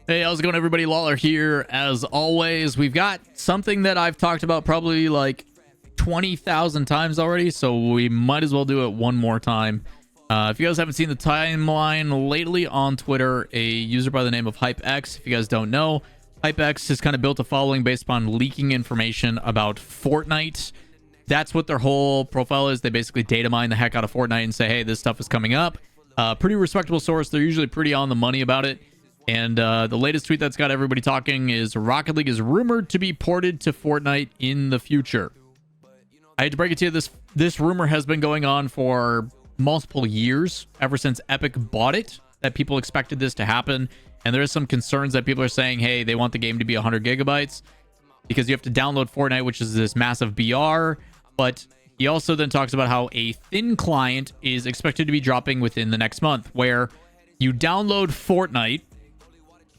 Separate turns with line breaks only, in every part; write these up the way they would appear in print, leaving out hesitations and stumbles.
Hey, how's it going, everybody? Lawler here. As always, we've got something that I've talked about probably like 20,000 times already, so we might as well do it one more time. If you guys haven't seen the timeline lately on Twitter, a user by the name of HypeX, if you guys don't know, HypeX has kind of built a following based upon leaking information about Fortnite. That's what their whole profile is. They basically data mine the heck out of Fortnite and say, hey, this stuff is coming up. Pretty respectable source. They're usually pretty on the money about it. And the latest tweet that's got everybody talking is Rocket League is rumored to be ported to Fortnite in the future. I hate to break it to you, this rumor has been going on for multiple years, ever since Epic bought it, that people expected this to happen. And there is some concerns that people are saying, hey, they want the game to be 100 gigabytes because you have to download Fortnite, which is this massive BR. But he also then talks about how a thin client is expected to be dropping within the next month, where you download Fortnite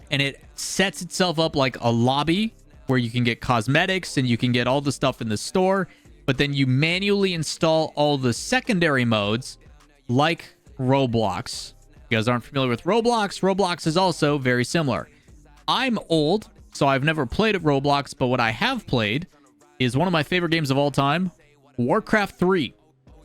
and it sets itself up like a lobby where you can get cosmetics and you can get all the stuff in the store, but then you manually install all the secondary modes like Roblox. If you guys aren't familiar with Roblox, Roblox is also very similar. I'm old, so I've never played at Roblox, but what I have played is one of my favorite games of all time, Warcraft 3.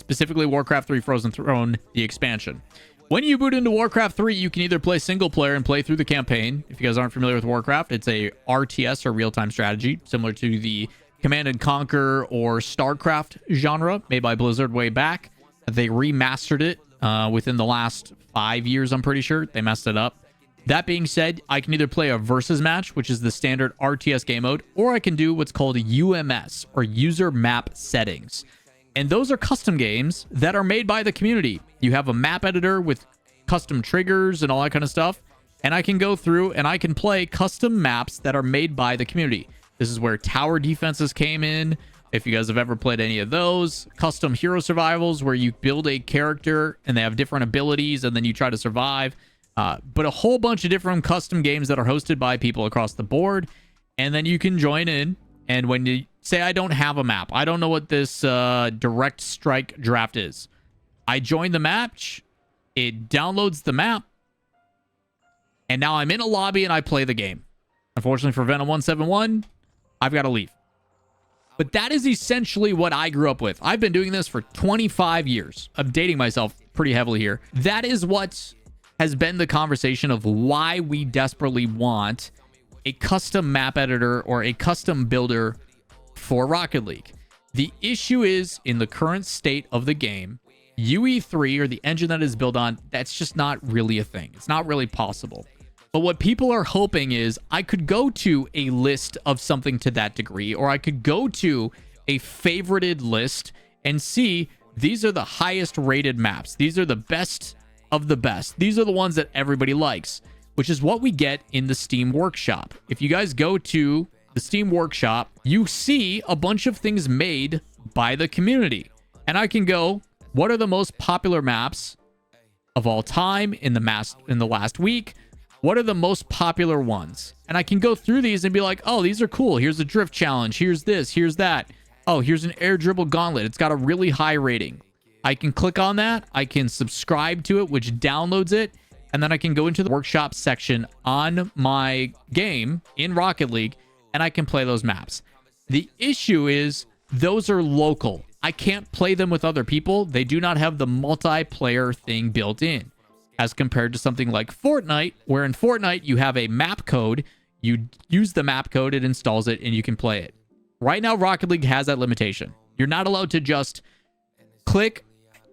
Specifically Warcraft 3 Frozen Throne, the expansion. When you boot into Warcraft 3, you can either play single player and play through the campaign. If you guys aren't familiar with Warcraft, it's a RTS or real-time strategy, similar to the Command and Conquer or StarCraft genre made by Blizzard way back. They remastered it within the last 5 years, I'm pretty sure. They messed it up. That being said, I can either play a versus match, which is the standard RTS game mode, or I can do what's called UMS, or User Map Settings. And those are custom games that are made by the community. You have a map editor with custom triggers and all that kind of stuff. And I can go through and I can play custom maps that are made by the community. This is where tower defenses came in. If you guys have ever played any of those. Custom hero survivals where you build a character and they have different abilities and then you try to survive. But a whole bunch of different custom games that are hosted by people across the board. And then you can join in. And when you say, I don't have a map, I don't know what this direct strike draft is. I join the match, it downloads the map, and now I'm in a lobby and I play the game. Unfortunately for Venom 171, I've got to leave. But that is essentially what I grew up with. I've been doing this for 25 years. I'm dating myself pretty heavily here. That is what has been the conversation of why we desperately want a custom map editor or a custom builder for Rocket League. The issue is, in the current state of the game, UE3, or the engine that is built on, that's just not really a thing. It's not really possible. But what people are hoping is I could go to a list of something to that degree, or I could go to a favorited list and see these are the highest rated maps. These are the best of the best. These are the ones that everybody likes, which is what we get in the Steam Workshop. If you guys go to the Steam Workshop, you see a bunch of things made by the community. And I can go, what are the most popular maps of all time in the last week? What are the most popular ones? And I can go through these and be like, oh, these are cool. Here's a drift challenge. Here's this. Here's that. Oh, here's an air dribble gauntlet. It's got a really high rating. I can click on that. I can subscribe to it, which downloads it. And then I can go into the workshop section on my game in Rocket League, and I can play those maps. The issue is those are local. I can't play them with other people. They do not have the multiplayer thing built in, as compared to something like Fortnite, where in Fortnite you have a map code. You use the map code, it installs it, and you can play it. Right now, Rocket League has that limitation. You're not allowed to just click,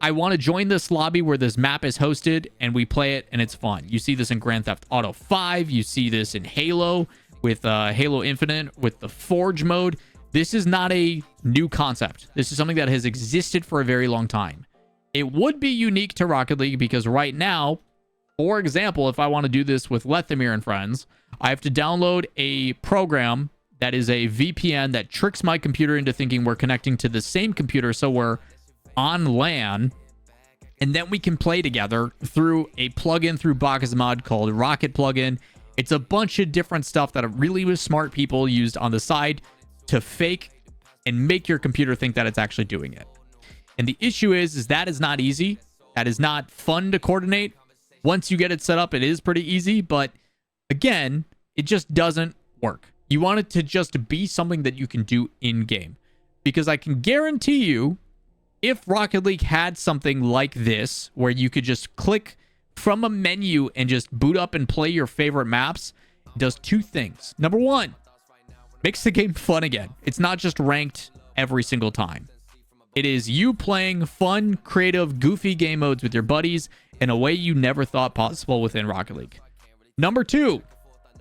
I want to join this lobby where this map is hosted, and we play it, and it's fun. You see this in Grand Theft Auto 5. You see this in Halo with Halo Infinite with the Forge mode. This is not a new concept. This is something that has existed for a very long time. It would be unique to Rocket League because right now, for example, if I want to do this with Lethamir and friends, I have to download a program that is a VPN that tricks my computer into thinking we're connecting to the same computer, so we're on LAN, and then we can play together through a plugin through Boxmod called Rocket Plugin. It's a bunch of different stuff that really smart people used on the side to fake and make your computer think that it's actually doing it. And the issue is that is not easy. That is not fun to coordinate. Once you get it set up, it is pretty easy. But again, It just doesn't work. You want it to just be something that you can do in-game. Because I can guarantee you, if Rocket League had something like this, where you could just click from a menu and just boot up and play your favorite maps, it does two things. Number one, makes the game fun again. It's not just ranked every single time. It is you playing fun, creative, goofy game modes with your buddies in a way you never thought possible within Rocket League. Number two,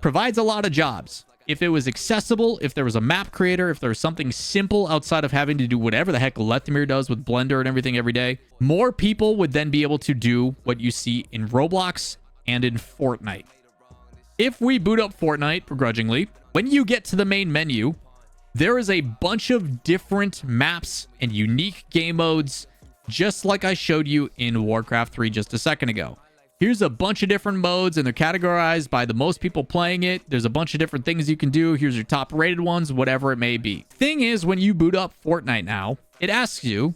provides a lot of jobs. If it was accessible, if there was a map creator, if there was something simple outside of having to do whatever the heck Lethamyr does with Blender and everything every day, more people would then be able to do what you see in Roblox and in Fortnite. If we boot up Fortnite, begrudgingly, when you get to the main menu, there is a bunch of different maps and unique game modes, just like I showed you in Warcraft 3 just a second ago. Here's a bunch of different modes, and they're categorized by the most people playing it. There's a bunch of different things you can do. Here's your top rated ones, whatever it may be. Thing is, when you boot up Fortnite now, it asks you,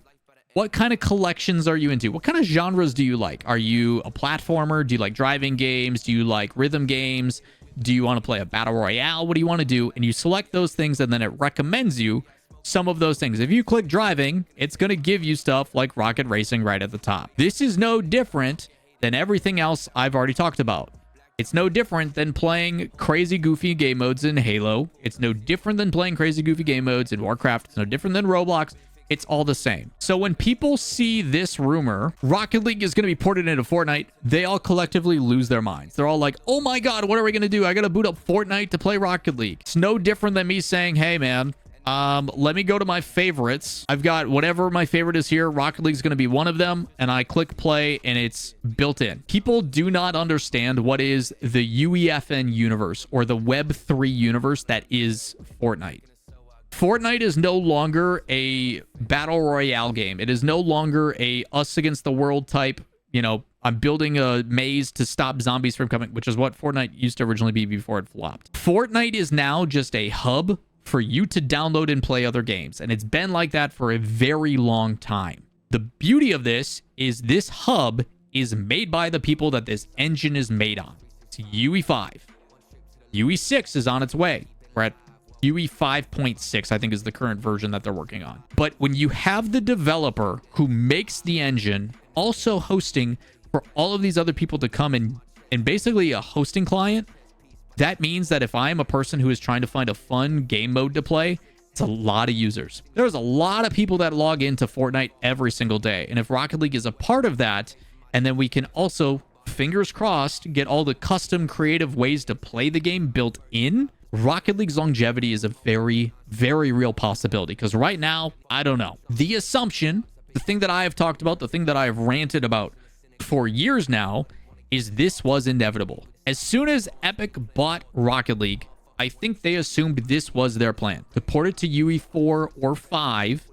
what kind of collections are you into? What kind of genres do you like? Are you a platformer? Do you like driving games? Do you like rhythm games? Do you want to play a battle royale? What do you want to do? And you select those things, and then it recommends you some of those things. If you click driving, it's going to give you stuff like rocket racing right at the top. This is no different than everything else I've already talked about. It's no different than playing crazy goofy game modes in Halo. It's no different than playing crazy goofy game modes in Warcraft. It's no different than Roblox. It's all the same. So when people see this rumor, Rocket League is going to be ported into Fortnite, they all collectively lose their minds. They're all like, oh my God, what are we going to do? I got to boot up Fortnite to play Rocket League. It's no different than me saying, hey man, let me go to my favorites. I've got whatever my favorite is here. Rocket League is going to be one of them. And I click play and it's built in. People do not understand what is the UEFN universe or the Web3 universe that is Fortnite. Fortnite is no longer a battle royale game. It is no longer a us against the world type, you know, I'm building a maze to stop zombies from coming, which is what Fortnite used to originally be before it flopped. Fortnite is now just a hub for you to download and play other games. And it's been like that for a very long time. The beauty of this is this hub is made by the people that this engine is made on. It's UE5. UE6 is on its way. We're at UE 5.6, I think, is the current version that they're working on. But when you have the developer who makes the engine also hosting for all of these other people to come and basically a hosting client, that means that if I am a person who is trying to find a fun game mode to play, it's a lot of users. There's a lot of people that log into Fortnite every single day. And if Rocket League is a part of that, and then we can also, fingers crossed, get all the custom creative ways to play the game built in, Rocket League's longevity is a very, very real possibility. Because right now, I don't know. The assumption, the thing that I have talked about, the thing that I have ranted about for years now, is this was inevitable. As soon as Epic bought Rocket League, I think they assumed this was their plan. To port it to UE4 or 5,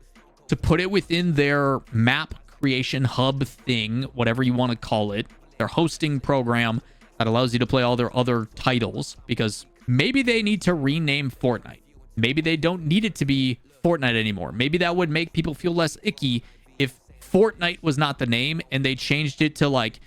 to put it within their map creation hub thing, whatever you want to call it, their hosting program that allows you to play all their other titles, because maybe they need to rename Fortnite. Maybe they don't need it to be Fortnite anymore. Maybe that would make people feel less icky if Fortnite was not the name and they changed it to like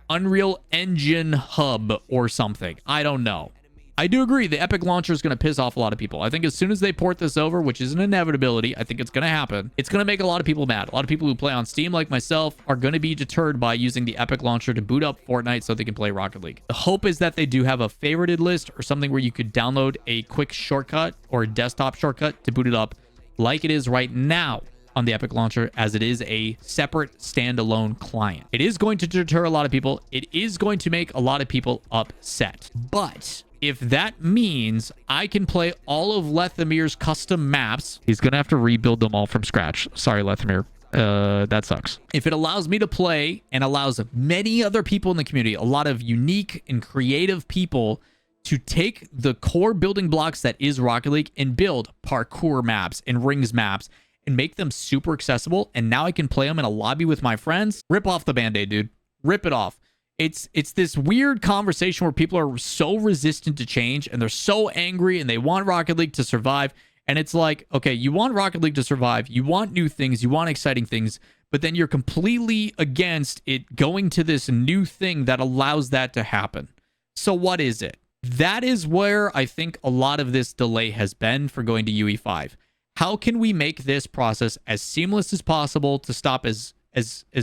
Unreal Engine Hub or something. I don't know. I do agree the Epic launcher is going to piss off a lot of people. I think as soon as they port this over, which is an inevitability, I think it's going to happen. It's going to make a lot of people mad. A lot of people who play on Steam like myself are going to be deterred by using the Epic launcher to boot up Fortnite so they can play Rocket League. The hope is that they do have a favorited list or something where you could download a quick shortcut or a desktop shortcut to boot it up like it is right now on the Epic launcher, as it is a separate standalone client. It is going to deter a lot of people. It is going to make a lot of people upset. But if that means I can play all of Lethamyr's custom maps, he's going to have to rebuild them all from scratch. Sorry, Lethamyr. That sucks. If it allows me to play and allows many other people in the community, a lot of unique and creative people, to take the core building blocks that is Rocket League and build parkour maps and rings maps and make them super accessible, and now I can play them in a lobby with my friends, rip off the Band-Aid, dude. Rip it off. It's this weird conversation where people are so resistant to change and they're so angry and they want Rocket League to survive. And it's like, okay, you want Rocket League to survive. You want new things. You want exciting things. But then you're completely against it going to this new thing that allows that to happen. So what is it? That is where I think a lot of this delay has been for going to UE5. How can we make this process as seamless as possible to stop as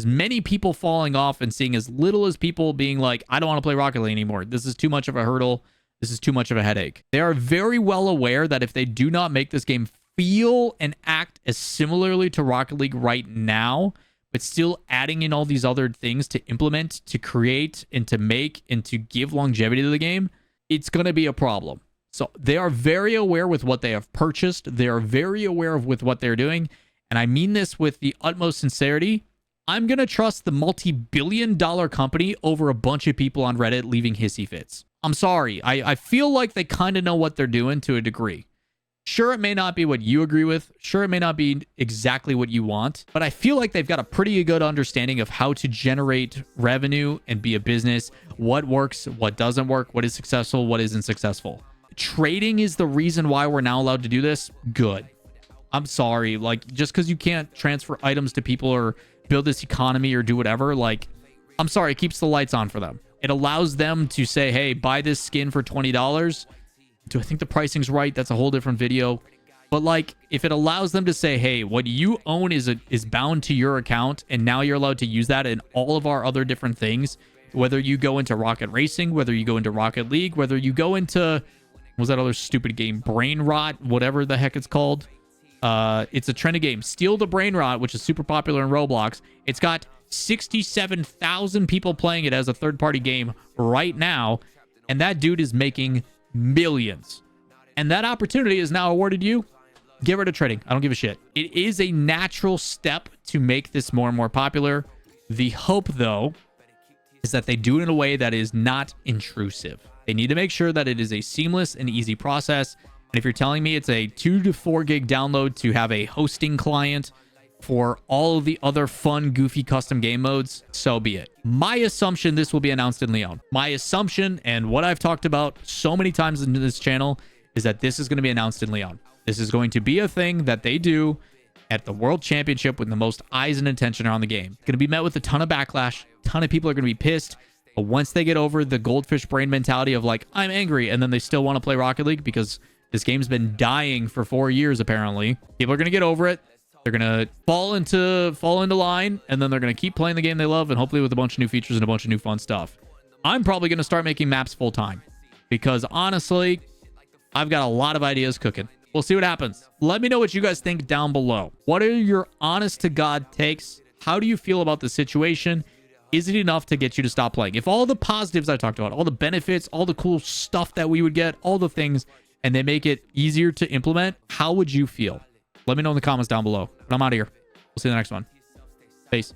many people falling off and seeing as little as people being like, I don't want to play Rocket League anymore. This is too much of a hurdle. This is too much of a headache. They are very well aware that if they do not make this game feel and act as similarly to Rocket League right now, but still adding in all these other things to implement, to create, and to make, and to give longevity to the game, it's going to be a problem. So they are very aware with what they have purchased. They are very aware of with what they're doing. And I mean this with the utmost sincerity. I'm going to trust the multi-billion-dollar company over a bunch of people on Reddit leaving hissy fits. I'm sorry. I feel like they kind of know what they're doing to a degree. Sure, it may not be what you agree with. Sure, it may not be exactly what you want. But I feel like they've got a pretty good understanding of how to generate revenue and be a business. What works, what doesn't work, what is successful, what isn't successful. Trading is the reason why we're now allowed to do this. Good. I'm sorry. Like, just because you can't transfer items to people or build this economy or do whatever, like, I'm sorry, it keeps the lights on for them. It allows them to say, hey, buy this skin for $20. Do I think the pricing's right? That's a whole different video. But like, if it allows them to say, hey, what you own is bound to your account, and now you're allowed to use that in all of our other different things, whether you go into Rocket Racing, whether you go into Rocket League, whether you go into, what was that other stupid game? Brain Rot, whatever the heck it's called. It's a trending game. Steal the Brain Rot, which is super popular in Roblox. It's got 67,000 people playing it as a third-party game right now, and that dude is making millions. And that opportunity is now awarded you. Get rid of trading. I don't give a shit. It is a natural step to make this more and more popular. The hope, though, is that they do it in a way that is not intrusive. They need to make sure that it is a seamless and easy process. And if you're telling me it's a 2 to 4 gig download to have a hosting client for all of the other fun, goofy custom game modes, so be it. My assumption, this will be announced in Lyon. My assumption, and what I've talked about so many times in this channel, is that this is going to be announced in Lyon. This is going to be a thing that they do at the World Championship when the most eyes and attention are on the game. It's going to be met with a ton of backlash. A ton of people are going to be pissed. But once they get over the goldfish brain mentality of like, I'm angry, and then they still want to play Rocket League because this game's been dying for 4 years, apparently. People are going to get over it. They're going to fall into line, and then they're going to keep playing the game they love, and hopefully with a bunch of new features and a bunch of new fun stuff. I'm probably going to start making maps full-time because, honestly, I've got a lot of ideas cooking. We'll see what happens. Let me know what you guys think down below. What are your honest-to-God takes? How do you feel about the situation? Is it enough to get you to stop playing? If all the positives I talked about, all the benefits, all the cool stuff that we would get, all the things, and they make it easier to implement, how would you feel? Let me know in the comments down below. But I'm out of here. We'll see you in the next one. Peace.